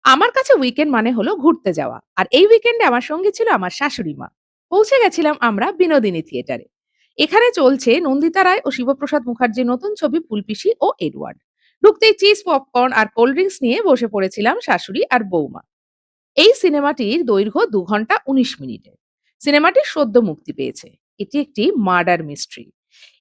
আমার কাছে উইকেন্ড মানে হলো ঘুরতে যাওয়া। আর এই উইকেন্ডে আমার সঙ্গে ছিল আমার শাশুড়ি মা। পৌঁছে গেছিলাম আমরা বিনোদিনী থিয়েটারে। এখানে চলছে নন্দিতা রায় ও শিবপ্রসাদ মুখার্জির নতুন ছবি ফুলপিসি ও এডওয়ার্ড। ঢুকতেই চিজ, পপকর্ন আর কোল্ড ড্রিঙ্কস নিয়ে বসে পড়েছিলাম শাশুড়ি আর বৌমা। এই সিনেমাটির দৈর্ঘ্য ২ ঘন্টা ১৯ মিনিটের। সিনেমাটি সদ্য মুক্তি পেয়েছে। এটি একটি মার্ডার মিস্ট্রি।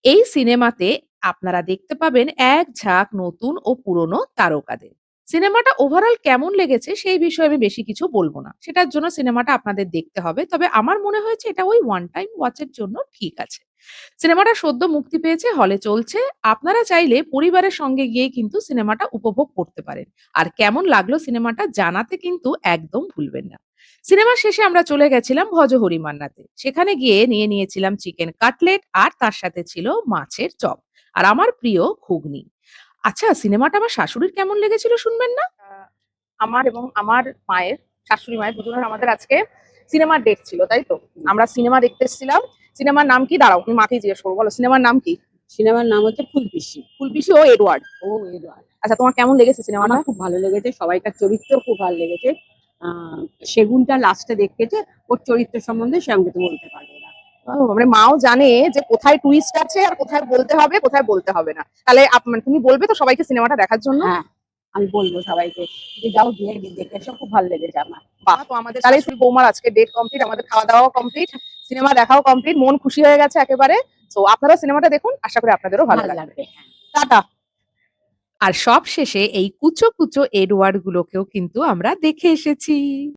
এই সিনেমাতে আপনারা দেখতে পাবেন এক ঝাঁক নতুন ও পুরনো তারকাদের। সিনেমাটা ওভারঅল কেমন লেগেছে সেই বিষয়ে আমি বেশি কিছু বলব না। সেটার জন্য সিনেমাটা আপনাদের দেখতে হবে। তবে আমার মনে হয়েছে এটা ওই ওয়ান টাইম ওয়াচ এর জন্য ঠিক আছে। সিনেমাটা সদ্য মুক্তি পেয়েছে, হলে চলছে। আপনারা চাইলে পরিবারের সঙ্গে গিয়ে কিন্তু সিনেমাটা উপভোগ করতে পারেন। আর কেমন লাগলো সিনেমাটা জানাতে কিন্তু একদম ভুলবেন না। সিনেমা শেষে আমরা চলে গেছিলাম ভজহরি মান্নাতে। সেখানে গিয়ে নিয়ে নিয়েছিলাম চিকেন কাটলেট আর তার সাথে ছিল মাছের চপ। আর আমার প্রিয় ঘুগনি। আচ্ছা, সিনেমাটা আমার শাশুড়ির কেমন লেগেছিল শুনবেন না? আমার এবং আমার মায়ের, শাশুড়ি মায়ের দুজনের আমাদের আজকে সিনেমার ডেট ছিল, তাই তো? আমরা সিনেমা দেখতে এসেছিলাম। সিনেমার নাম কি? দাঁড়াও, আমি মাকেই জিজ্ঞেস করবো। বলো, সিনেমার নাম কি? সিনেমার নাম হচ্ছে ফুলপিসি। ফুলপিসি ও এডওয়ার্ড। ও এডওয়ার্ড। আচ্ছা, তোমার কেমন লেগেছে সিনেমাটা? আমার খুব ভালো লেগেছে, সবাইকার চরিত্র খুব ভালো লেগেছে। সেগুনটা লাস্টে দেখেছে, ওর চরিত্র সম্বন্ধে সে আমাকে তো বলতে পারবে না। মানে মাও জানে যে কোথায় টুইস্ট আছে আর কোথায় বলতে হবে, কোথায় বলতে হবে না। তাহলে মানে তুমি বলবে তো সবাইকে সিনেমাটা দেখার জন্য? হ্যাঁ, আমি বলবো সবাইকে যে যাও গিয়ে দেখে এসো, খুব ভালো লেগেছে আমার। বাহ! তো আমাদের তাহলে শাশুড়ি বৌমার আজকে ডেট কমপ্লিট, আমাদের খাওয়া-দাওয়াও কমপ্লিট, সিনেমা দেখাও কমপ্লিট, মন খুশি হয়ে গেছে একেবারে। সো আপনারাও সিনেমাটা দেখুন। আশা করি আপনাদেরও ভালো ভালো লাগবে। লাগবে। টাটা। আর সবশেষে এই কুচো, কুচো এডওয়ার্ড গুলোকেও কিন্তু আমরা দেখে এসেছি।